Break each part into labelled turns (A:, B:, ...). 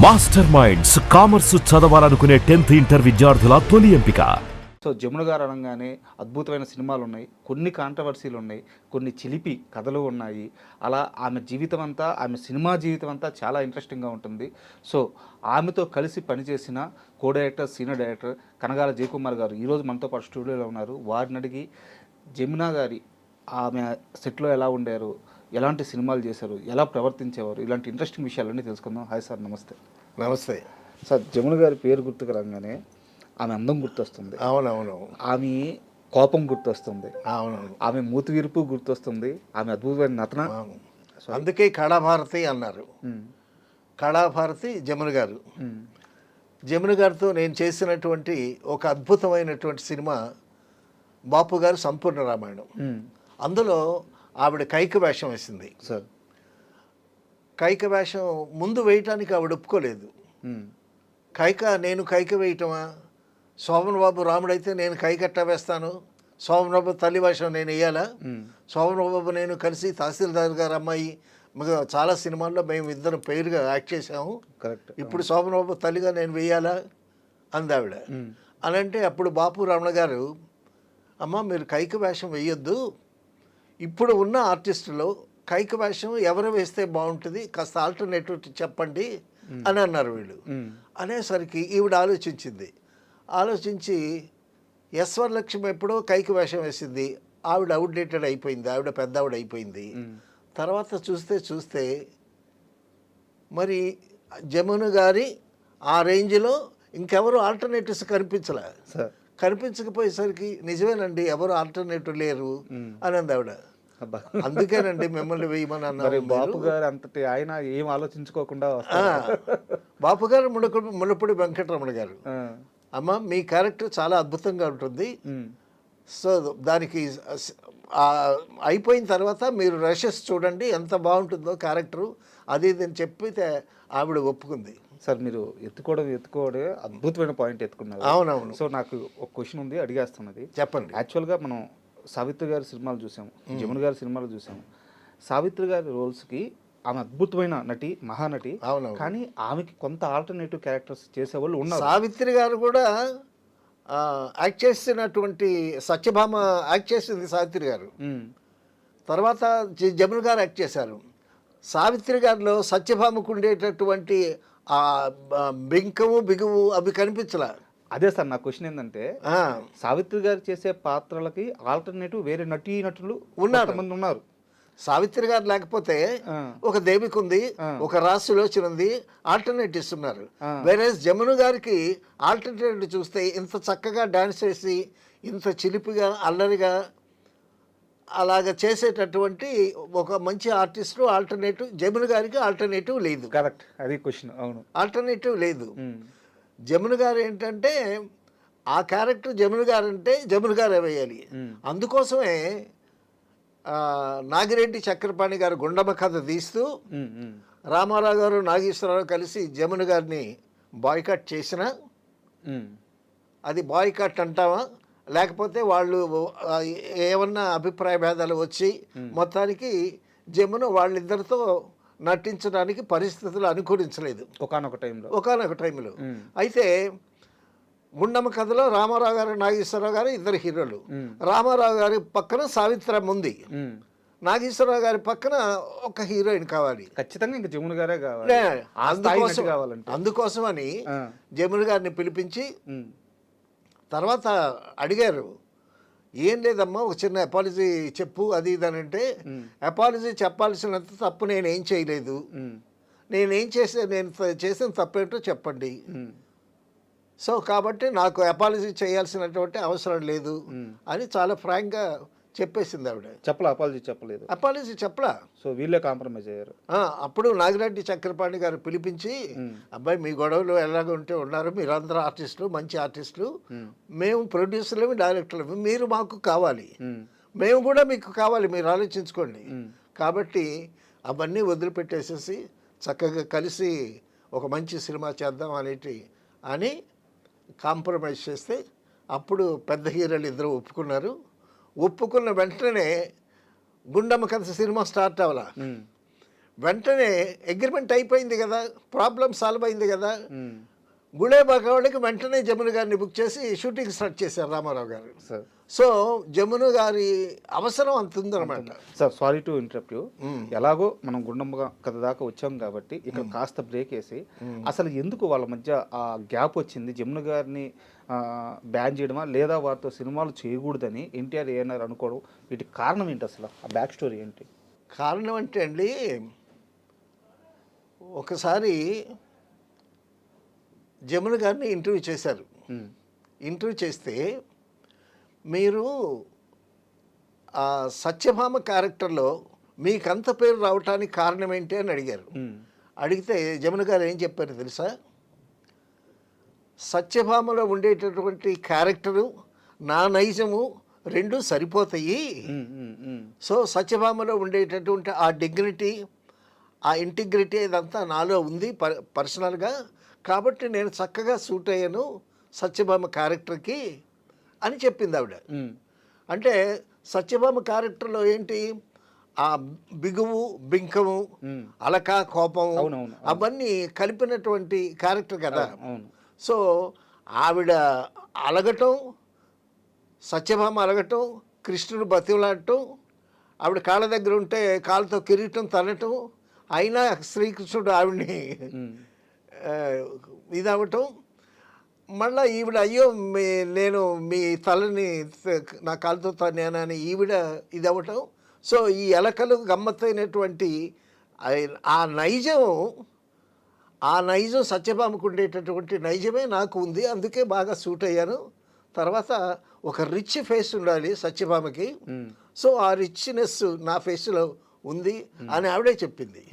A: Master minds commerce చదవాలనుకునే 10th inter విద్యార్థుల తొలి ఎంపిక.
B: సో జమున గారు అనగానే అద్భుతమైన సినిమాలు ఉన్నాయి, కొన్ని కాంట్రవర్సీలు ఉన్నాయి, కొన్ని చిలిపి కథలు ఉన్నాయి. అలా ఆమె జీవితం అంతా, ఆమె సినిమా జీవితం అంతా చాలా ఇంట్రెస్టింగ్గా ఉంటుంది. సో ఆమెతో కలిసి పనిచేసిన co director, senior director Kanagala Jayakumar గారు ఈరోజు మనతో పాటు స్టూడియోలో ఉన్నారు. వారిని అడిగి జమున గారి ఆమె సెట్లో ఎలా ఉండారు, ఎలాంటి సినిమాలు చేశారు, ఎలా ప్రవర్తించేవారు, ఇలాంటి ఇంట్రెస్టింగ్ విషయాలన్నీ తెలుసుకుందాం. హాయ్ సార్, నమస్తే.
C: నమస్తే
B: సార్, జమున గారి పేరు గుర్తుకు రాగానే ఆమె అందం గుర్తొస్తుంది,
C: అవునవును,
B: ఆమె కోపం గుర్తొస్తుంది,
C: అవునవును,
B: ఆమె మూతి విరుపు గుర్తొస్తుంది, ఆమె అద్భుతమైన నటన.
C: అందుకే కళాభారతి అన్నారు. కళాభారతి జమున గారు. జమున గారితో నేను చేసినటువంటి ఒక అద్భుతమైనటువంటి సినిమా బాపు గారు సంపూర్ణ రామాయణం. అందులో ఆవిడ కైక వేషం వేసింది.
B: సార్,
C: కైక వేషం ముందు వేయటానికి ఆవిడ ఒప్పుకోలేదు. నేను కైక వేయటమా, శోభన్ బాబు రాముడైతే నేను కైకట్ట వేస్తాను, శోభన్ బాబు తల్లి వేషం నేను వేయాలా, శోభన్ బాబు నేను కలిసి తహసీల్దార్ గారు అమ్మాయి చాలా సినిమాల్లో మేము ఇద్దరం పేరుగా యాక్ట్ చేసాము,
B: కరెక్ట్,
C: ఇప్పుడు శోభన్ బాబు తల్లిగా నేను వేయాలా అంది ఆవిడ. అని అంటే అప్పుడు బాపు రమణ గారు, అమ్మ మీరు కైక వేషం వేయొద్దు, ఇప్పుడు ఉన్న ఆర్టిస్టులో కైక వేషం ఎవరు వేస్తే బాగుంటుంది, కాస్త ఆల్టర్నేటివ్ చెప్పండి అని అన్నారు వీళ్ళు. అనేసరికి ఈవిడ ఆలోచించి యశ్వరలక్ష్మి ఎప్పుడో కైక వేషం వేసింది, ఆవిడ అవుట్డేటెడ్ అయిపోయింది, ఆవిడ పెద్ద ఆవిడ అయిపోయింది. తర్వాత చూస్తే మరి జమున గారి ఆ రేంజ్లో ఇంకెవరు ఆల్టర్నేటివ్స్ కనిపించకపోయేసరికి నిజమేనండి ఎవరు ఆల్టర్నేటివ్ లేరు అని అంది ఆవిడ. అందుకేనండి మిమ్మల్ని వేయమని అన్నారు.
B: బాపు గారు అంతటి ఆయన ఏం ఆలోచించుకోకుండా
C: బాపు గారు ముళ్ళపూడి వెంకటరమణ గారు, అమ్మ మీ క్యారెక్టర్ చాలా అద్భుతంగా ఉంటుంది, సో దానికి అయిపోయిన తర్వాత మీరు రషెస్ చూడండి ఎంత బాగుంటుందో క్యారెక్టరు, అది ఇది అని చెప్పితే ఆవిడ ఒప్పుకుంది.
B: సార్, మీరు ఎత్తుకోవడే అద్భుతమైన పాయింట్ ఎత్తుకున్నారు.
C: అవునవును.
B: సో నాకు ఒక క్వశ్చన్ ఉంది, అడిగేస్తున్నది.
C: చెప్పండి.
B: యాక్చువల్గా మనం సావిత్రి గారి సినిమాలు చూసాము, జమున గారి సినిమాలు చూసాము. సావిత్రి గారి రోల్స్కి ఆమె అద్భుతమైన నటి, మహానటి.
C: అవునవును.
B: కానీ ఆమెకి కొంత ఆల్టర్నేటివ్ క్యారెక్టర్స్ చేసేవాళ్ళు ఉన్నారు.
C: సావిత్రి గారు కూడా యాక్ట్ చేసినటువంటి సత్యభామ యాక్ట్ చేసింది సావిత్రి గారు, తర్వాత జమున గారు యాక్ట్ చేశారు. సావిత్రి గారిలో సత్యభామకు ఉండేటటువంటి ఆ బింకము బిగువు అవి కనిపించలే.
B: అదే సార్, నా క్వశ్చన్ ఏంటంటే సావిత్రి గారు చేసే పాత్రలకి ఆల్టర్నేటివ్ వేరే నటులు ఉన్నారు.
C: సావిత్రి గారు లేకపోతే ఒక దేవికి ఉంది, ఒక రాశిలోచన ఉంది, ఆల్టర్నేటివ్స్ ఉన్నారు. వేరే జమున గారికి ఆల్టర్నేటివ్ చూస్తే ఇంత చక్కగా డాన్స్ చేసి ఇంత చిలిపిగా అల్లరిగా అలాగ చేసేటటువంటి ఒక మంచి ఆర్టిస్ట్ ఆల్టర్నేటివ్ జమున గారికి ఆల్టర్నేటివ్ లేదు.
B: కరెక్ట్, అది క్వశ్చన్. అవును,
C: ఆల్టర్నేటివ్ లేదు. జమున గారు ఏంటంటే ఆ క్యారెక్టర్ జమున గారు అంటే జమున గారే వేయాలి. అందుకోసమే నాగిరెడ్డి చక్రపాణి గారు గుండమ్మ కథ తీస్తూ రామారావు గారు నాగేశ్వరరావు కలిసి జమున గారిని బాయ్కాట్ చేసిన, అది బాయ్కాట్ అంటావా లేకపోతే వాళ్ళు ఏమన్నా అభిప్రాయ భేదాలు వచ్చి మొత్తానికి జమున వాళ్ళిద్దరితో నటించడానికి పరిస్థితులు అనుకూలించలేదు ఒకానొక టైంలో. అయితే గుండమ్మ కథలో రామారావు గారు నాగేశ్వరరావు గారు ఇద్దరు హీరోలు. రామారావు గారి పక్కన సావిత్రమ్మ ఉంది, నాగేశ్వరరావు గారి పక్కన ఒక హీరోయిన్ కావాలి,
B: ఖచ్చితంగా ఇంకా జమున గారే కావాలి.
C: అందుకోసమని జమున గారిని పిలిపించి తర్వాత అడిగారు, ఏం లేదమ్మా ఒక చిన్న అపాలజీ చెప్పు అది ఇది అని అంటే, అపాలజీ చెప్పాల్సినంత తప్పు నేనేం చేయలేదు, నేను చేసిన తప్పేంటో చెప్పండి, సో కాబట్టి నాకు అపాలజీ చేయాల్సినటువంటి అవసరం లేదు అని చాలా ఫ్రాంక్గా చెప్పేసింది ఆవిడ. అపాలజీ చెప్పలా.
B: సో వీళ్ళే కాంప్రమైజ్ అయ్యారు.
C: అప్పుడు నాగిరెడ్డి చక్రపాణి గారు పిలిపించి, అబ్బాయి మీ గొడవలు ఎలాగ ఉంటే ఉన్నారు, మీరందరూ ఆర్టిస్టులు, మంచి ఆర్టిస్టులు, మేము ప్రొడ్యూసర్లవి డైరెక్టర్లవి, మీరు మాకు కావాలి, మేము కూడా మీకు కావాలి, మీరు ఆలోచించుకోండి. కాబట్టి అవన్నీ వదిలిపెట్టేసేసి చక్కగా కలిసి ఒక మంచి సినిమా చేద్దాం అని కాంప్రమైజ్ చేస్తే అప్పుడు పెద్ద హీరోలు ఇద్దరు ఒప్పుకున్న వెంటనే గుండమ్మ కథ సినిమా స్టార్ట్ అవ్వాల. వెంటనే అగ్రిమెంట్ అయిపోయింది కదా, ప్రాబ్లం సాల్వ్ అయింది కదా.
B: ఉమ్.
C: గుళేబాగా వాళ్ళకి వెంటనే జమున గారిని బుక్ చేసి షూటింగ్ స్టార్ట్ చేశారు రామారావు గారు.
B: సార్
C: సో జమున గారి అవసరం అంత ఉందన్నమాట.
B: Sir sorry to interrupt you. ఎలాగో మనం గుండమ్మ కథ దాకా వచ్చాం కాబట్టి ఇక్కడ కాస్త బ్రేక్ వేసి అసలు ఎందుకు వాళ్ళ మధ్య ఆ గ్యాప్ వచ్చింది, జమున గారిని బ్యాన్ చేయడమా లేదా వారితో సినిమాలు చేయకూడదని ఎన్టీఆర్ ఏఎన్ఆర్ అనుకోవడం, వీటికి కారణం ఏంటి, అసలు ఆ బ్యాక్ స్టోరీ ఏంటి?
C: కారణం అంటే అండి, ఒకసారి జమున గారిని ఇంటర్వ్యూ చేశారు. ఇంటర్వ్యూ చేస్తే మీరు ఆ సత్యభామ క్యారెక్టర్లో మీకంత పేరు రావటానికి కారణం ఏంటి అని అడిగారు. అడిగితే జమున గారు ఏం చెప్పారు తెలుసా? సత్యభామలో ఉండేటటువంటి క్యారెక్టరు నా నైజము రెండు సరిపోతాయి. సో సత్యభామలో ఉండేటటువంటి ఆ డిగ్నిటీ, ఆ ఇంటిగ్రిటీ ఇదంతా నాలో ఉంది పర్సనల్గా, కాబట్టి నేను చక్కగా సూట్ అయ్యాను సత్యభామ క్యారెక్టర్కి అని చెప్పింది ఆవిడ. అంటే సత్యభామ క్యారెక్టర్లో ఏంటి, ఆ బిగువు, బింకము, అలక, కోపము అవన్నీ కలిపినటువంటి క్యారెక్టర్ కదా. సో ఆవిడ అలగటం, సత్యభామ అలగటం, కృష్ణుడు బతిలాడటం, ఆవిడ కాళ్ళ దగ్గర ఉంటే కాళ్ళతో కిరీటం తనటం, అయినా శ్రీకృష్ణుడు ఆవిడ్ని ఇదవటం, మళ్ళీ ఈవిడ అయ్యో నేను మీ తలని నా కాలుతో తన్నానని ఈవిడ ఇదవటం. సో ఈ ఎలకలు గమ్మత్తైనటువంటి ఆ నైజం సత్యభామకు ఉండేటటువంటి నైజమే నాకు ఉంది, అందుకే బాగా సూట్ అయ్యాను. తర్వాత ఒక రిచ్ ఫేస్ ఉండాలి సత్యభామకి, సో ఆ రిచ్నెస్ నా ఫేస్లో ఉంది అని ఆవిడే చెప్పింది.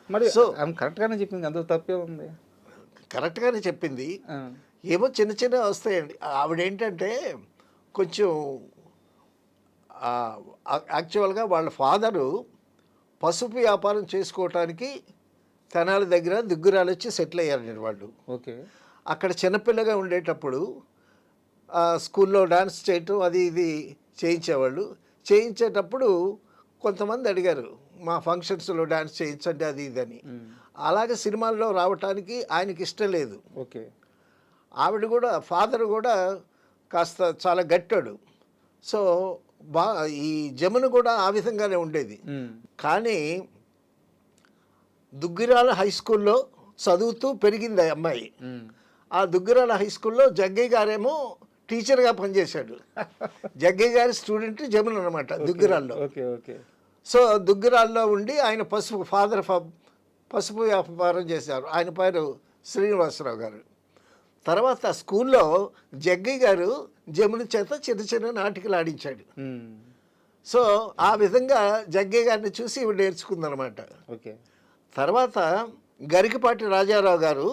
B: మరి సో కరెక్ట్గానే చెప్పింది, అందులో తప్పే ఉంది.
C: కరెక్ట్గానే చెప్పింది. ఏమో చిన్న చిన్న వస్తాయండి. ఆవిడేంటంటే కొంచెం యాక్చువల్గా వాళ్ళ ఫాదరు పసుపు వ్యాపారం చేసుకోవటానికి తెనాలి దగ్గర దుగ్గురాలు వచ్చి సెటిల్ అయ్యారండి వాళ్ళు.
B: ఓకే.
C: అక్కడ చిన్నపిల్లగా ఉండేటప్పుడు స్కూల్లో డాన్స్ చేయటం అది ఇది చేయించేవాళ్ళు. చేయించేటప్పుడు కొంతమంది అడిగారు మా ఫంక్షన్స్లో డాన్స్ చేయించండి అది ఇది అని. అలాగే సినిమాల్లో రావటానికి ఆయనకి ఇష్టం లేదు.
B: ఓకే.
C: ఆవిడ కూడా, ఫాదర్ కూడా కాస్త చాలా గట్టాడు. సో ఈ జమున కూడా ఆ విధంగానే ఉండేది. కానీ దుగ్గిరాల హై స్కూల్లో చదువుతూ పెరిగింది ఆ అమ్మాయి. ఆ దుగ్గిరాల హై స్కూల్లో జగ్గయ్య గారేమో టీచర్గా పనిచేశాడు. జగ్గయ్య గారి స్టూడెంట్ జమున అనమాట దుగ్గిరాల్లో.
B: Okay okay.
C: సో దుగ్గిరాల్లో ఉండి ఆయన ఫాదర్ పసుపు వ్యాపారం చేశారు. ఆయన పేరు శ్రీనివాసరావు గారు. తర్వాత స్కూల్లో జగ్గయ్య గారు జమున చేత చిన్న చిన్న నాటికలు ఆడించాడు. సో ఆ విధంగా జగ్గయ్య గారిని చూసి ఇవి నేర్చుకుందనమాట.
B: ఓకే.
C: తర్వాత గరికపాటి రాజారావు గారు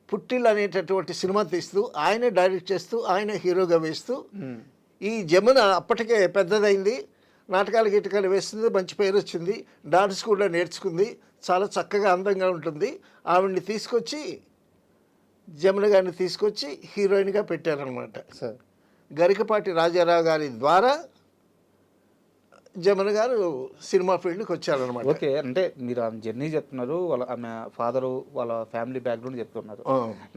C: పుట్టిల్ అనేటటువంటి సినిమా తీస్తూ ఆయనే డైరెక్ట్ చేస్తూ ఆయన హీరోగా వేస్తూ ఈ జమున అప్పటికే పెద్దదైంది, నాటకాలు గిటకాలు వేస్తుంది, మంచి పేరు వచ్చింది, డాన్స్ కూడా నేర్చుకుంది, చాలా చక్కగా అందంగా ఉంటుంది. ఆవిడ్ని తీసుకొచ్చి జమున గారిని తీసుకొచ్చి హీరోయిన్గా పెట్టారనమాట. గరికపాటి రాజారావు గారి ద్వారా జమున గారు సినిమా ఫీల్డ్కి వచ్చారనమాట.
B: ఓకే. అంటే మీరు ఆమె జర్నీ చెప్తున్నారు, వాళ్ళ ఆమె ఫాదరు వాళ్ళ ఫ్యామిలీ బ్యాక్గ్రౌండ్ చెప్తున్నారు.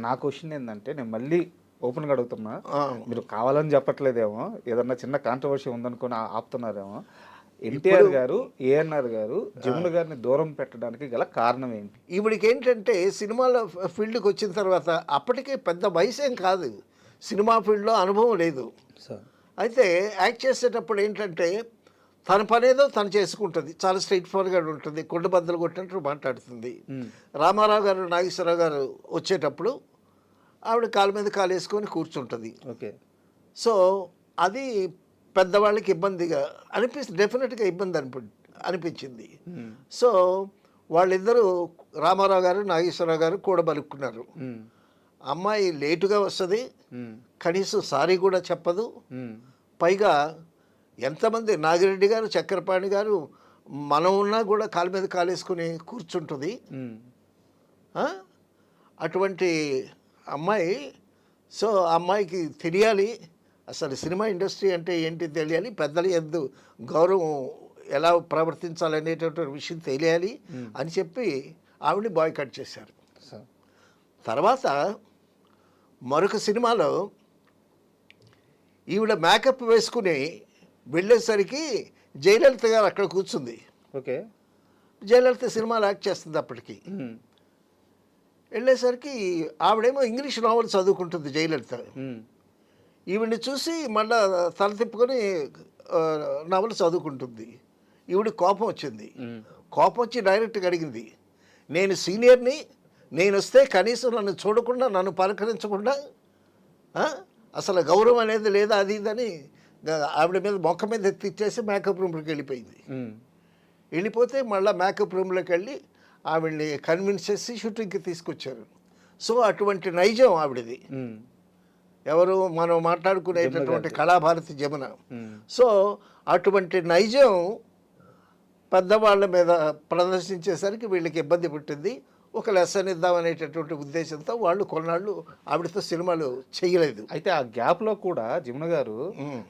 B: నా క్వశ్చన్ ఏంటంటే, నేను మళ్ళీ ఓపెన్గా అడుగుతున్నా, మీరు కావాలని చెప్పట్లేదేమో, ఏదన్నా చిన్న కాంట్రవర్సీ ఉందనుకొని ఆపుతున్నారేమో. ఎన్టీఆర్ గారు, ఏఎన్ఆర్ గారు జమున గారిని దూరం పెట్టడానికి గల కారణం ఏంటి?
C: ఈవిడికి ఏంటంటే సినిమాలో ఫీల్డ్కి వచ్చిన తర్వాత అప్పటికే పెద్ద వయసు ఏం కాదు, సినిమా ఫీల్డ్లో అనుభవం లేదు. అయితే యాక్ట్ చేసేటప్పుడు ఏంటంటే తన పనేదో తను చేసుకుంటుంది, చాలా స్ట్రైట్ ఫార్వర్డ్గా ఉంటుంది, కొండ బద్దలు కొట్టినట్టు మాట్లాడుతుంది. రామారావు గారు, నాగేశ్వరరావు గారు వచ్చేటప్పుడు ఆవిడ కాలు మీద కాలు వేసుకొని కూర్చుంటుంది.
B: ఓకే.
C: సో అది పెద్దవాళ్ళకి ఇబ్బందిగా డెఫినెట్గా ఇబ్బంది అనిపించింది. సో వాళ్ళిద్దరూ రామారావు గారు, నాగేశ్వరరావు గారు కూడబలుక్కున్నారు. అమ్మాయి లేటుగా వస్తుంది, కనీసం సారీ కూడా చెప్పదు, పైగా ఎంతమంది నాగిరెడ్డి గారు, చక్రపాణి గారు మనం ఉన్నా కూడా కాలు మీద కాలేసుకుని కూర్చుంటుంది. అటువంటి అమ్మాయి, సో ఆ అమ్మాయికి తెలియాలి అసలు సినిమా ఇండస్ట్రీ అంటే ఏంటి తెలియాలి, పెద్దల యందు గౌరవం ఎలా ప్రవర్తించాలనేటటువంటి విషయం తెలియాలి అని చెప్పి ఆవిడని బాయ్కట్ చేశారు. తర్వాత మరొక సినిమాలో ఈవిడ మేకప్ వేసుకుని వెళ్ళేసరికి జయలలిత గారు అక్కడ కూర్చుంది.
B: ఓకే.
C: జయలలిత సినిమాలో యాక్ట్ చేస్తుంది అప్పటికి. వెళ్ళేసరికి ఆవిడేమో ఇంగ్లీష్ నావల్ చదువుకుంటుంది జయలలిత. ఈవిడ్ని చూసి మళ్ళా తల తిప్పుకొని నవలు చదువుకుంటుంది. ఈవిడ కోపం వచ్చింది. కోపం వచ్చి డైరెక్ట్గా అడిగింది, నేను సీనియర్ని, నేను వస్తే కనీసం నన్ను చూడకుండా, నన్ను పలకరించకుండా అసలు గౌరవం అనేది లేదా అది ఇదని ఆవిడ మీద మొక్క మీద ఎత్తిచ్చేసి మేకప్ రూమ్లోకి వెళ్ళిపోయింది. వెళ్ళిపోతే మళ్ళీ మేకప్ రూమ్లోకి వెళ్ళి ఆవిడ్ని కన్విన్స్ చేసి షూటింగ్కి తీసుకొచ్చారు. సో అటువంటి నైజం ఆవిడది. ఎవరు మనం మాట్లాడుకునేటటువంటి కళాభారతి జమున. సో అటువంటి నైజం పెద్దవాళ్ళ మీద ప్రదర్శించేసరికి వీళ్ళకి ఇబ్బంది పుట్టింది. ఒక లెసన్ ఇద్దామనేటటువంటి ఉద్దేశంతో వాళ్ళు కొన్నాళ్ళు ఆవిడతో సినిమాలు చేయలేదు.
B: అయితే ఆ గ్యాప్లో కూడా జమున గారు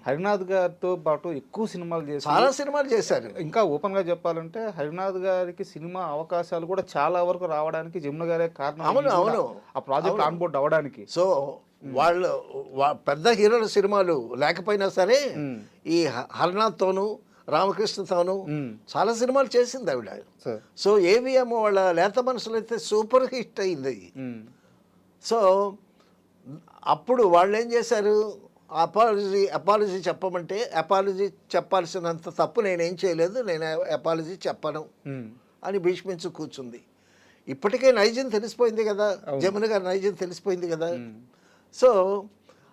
B: హరినాథ్ గారితో పాటు ఎక్కువ సినిమాలు చేశారు,
C: చాలా సినిమాలు చేశారు.
B: ఇంకా ఓపెన్గా చెప్పాలంటే హరినాథ్ గారికి సినిమా అవకాశాలు కూడా చాలా వరకు రావడానికి జమున గారే కారణం.
C: అవును.
B: ఆ ప్రాజెక్ట్ ఆన్ బోర్డ్ అవ్వడానికి.
C: సో వాళ్ళు పెద్ద హీరోల సినిమాలు లేకపోయినా సరే ఈ హరినాథ్తోనూ రామకృష్ణతోనూ చాలా సినిమాలు చేసింది ఆవిడ. సో ఏవిఎం వాళ్ళ లేత మనసులు అయితే సూపర్ హిట్ అయింది. సో అప్పుడు వాళ్ళు ఏం చేశారు, అపాలజీ చెప్పమంటే అపాలజీ చెప్పాల్సినంత తప్పు నేనేం చేయలేదు, నేను అపాలజీ చెప్పను అని భీష్మించి కూర్చుంది. ఇప్పటికే నైజం తెలిసిపోయింది కదా, జమున గారి నైజం తెలిసిపోయింది కదా. సో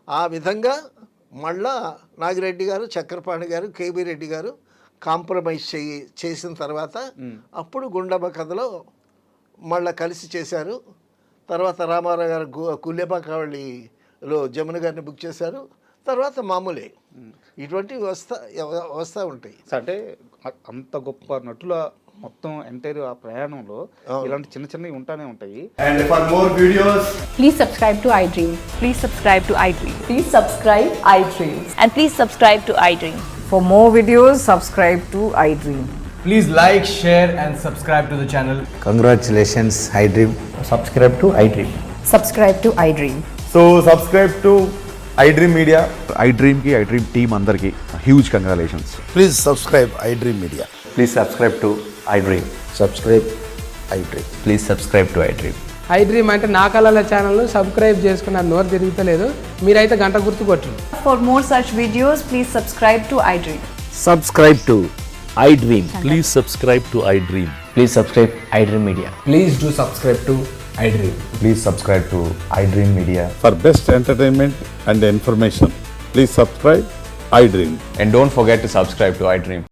C: ఆ విధంగా మళ్ళా నాగిరెడ్డి గారు, చక్రపాణి గారు, కేబీ రెడ్డి గారు కాంప్రమైజ్ చేసిన తర్వాత అప్పుడు గుండమ్మ కథలో మళ్ళీ కలిసి చేశారు. తర్వాత రామారావు గారు కుల్యపాకావళిలో జమున గారిని బుక్ చేశారు. తర్వాత మామూలే ఇటువంటివి వస్తూ ఉంటాయి.
B: అంటే అంత గొప్ప నటుల మొత్తం ఎంటైర్ ఆ ప్రయాణంలో ఇలాంటి చిన్న చిన్నవి ఉంటానే ఉంటాయి.
D: And for more videos,
E: please subscribe to iDream.
F: Please subscribe to iDream.
E: Please subscribe iDream.
F: And please subscribe to iDream.
E: For more videos, subscribe to iDream.
D: please like, share and subscribe to the channel.
G: Congratulations, iDream.
H: Subscribe to iDream.
E: Subscribe to iDream.
H: So subscribe to iDream Media.
I: iDream ki iDream team andarki huge congratulations.
G: Please subscribe iDream Media.
H: Please subscribe to iDream.
G: Subscribe iDream.
H: Please subscribe to iDream.
J: iDream అంటే నా కళల channel subscribe చేసుకున్న నోరు తిరుగుతలేదు, మీరైతే గంట గుర్తు కొట్టండి.
F: For more such videos, please subscribe to iDream.
A: Subscribe to iDream.
H: Please subscribe to iDream. Please subscribe iDream Media.
D: Please do subscribe to iDream.
H: Please subscribe to iDream Media.
K: For best entertainment and information, please subscribe iDream.
H: And don't forget to subscribe to iDream.